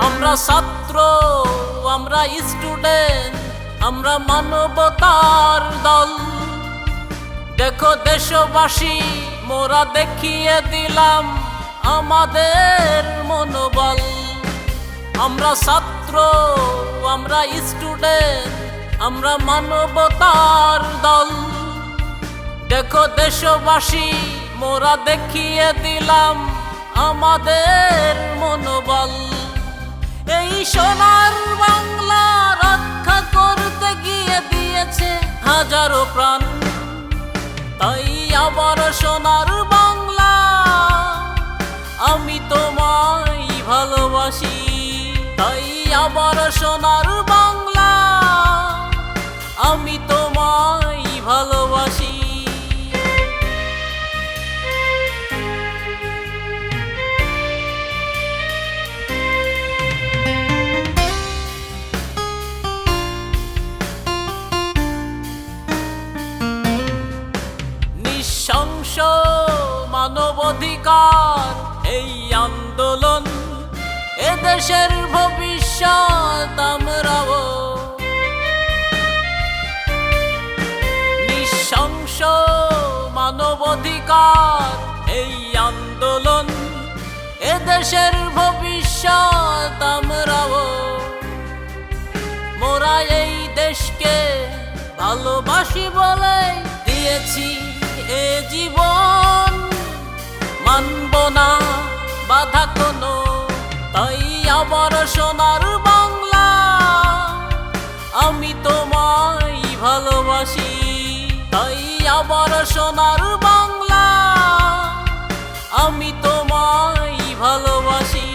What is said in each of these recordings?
আমরা ছাত্র, আমরা স্টুডেন্ট, আমরা মানবতার দল। দেখো দেশবাসী, মোরা দেখিয়ে দিলাম আমাদের মনোবল। আমরা ছাত্র, আমরা স্টুডেন্ট, আমরা মানবতার দল। দেখো দেশবাসী, মোরা দেখিয়ে দিলাম আমাদের মনোবল। এই সোনার বাংলা রক্ষা করতে গিয়ে দিয়েছে হাজারো প্রাণ। তাই আবার সোনার বাংলা, আমি তোমায় ভালোবাসি। তাই আবার সোনার বাংলা, আমি তোমায় ভালোবাসি। নৃশংস মানবাধিকার এই আন্দোলন, এদেশের ভবিষ্যৎ আমরাও। নৃশংস মানবাধিকার এই আন্দোলন, এদেশের ভবিষ্যৎ আমরাও। মোরা এই দেশকে ভালোবাসি বলে দিয়েছি এ জীবন, মানব না বাধা কোনো। তাই আবার সোনার বাংলা, আমি তোমায় ভালোবাসি। তাই আবার সোনার বাংলা, আমি তোমায় ভালোবাসি।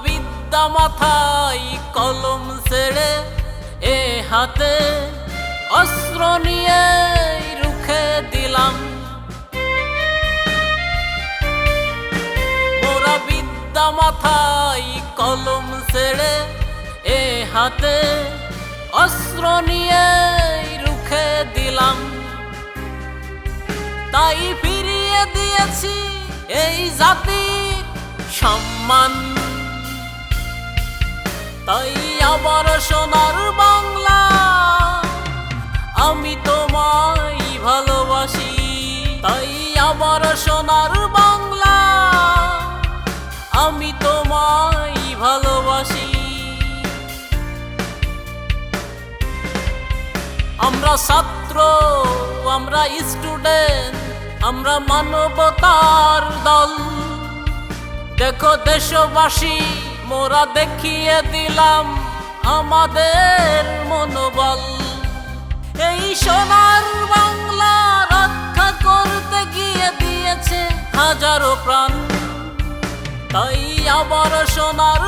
বিদ্যা মাথায় কলম ছেড়ে, এ হাতে অস্ত্র নিয়ে রুখে দিলাম। মোরা বিদ্যা মাথায় কলম ছেড়ে, এ হাতে অস্ত্র নিয়ে রুখে দিলাম। তাই ফিরিয়ে দিয়েছি এই জাতির সম্মান। তাই আবার সোনার বাংলা, আমি তোমায় ভালোবাসি। তাই আবার সোনার বাংলা, আমি তোমায় ভালোবাসি। আমরা ছাত্র, আমরা স্টুডেন্ট, আমরা মানবতার দল। দেখো দেশবাসী, মোরা দেখিয়ে দিলাম আমাদের মনোবল। এই সোনার বাংলা রক্ষা করতে গিয়ে দিয়েছে হাজারো প্রাণ। তাই আবার সোনার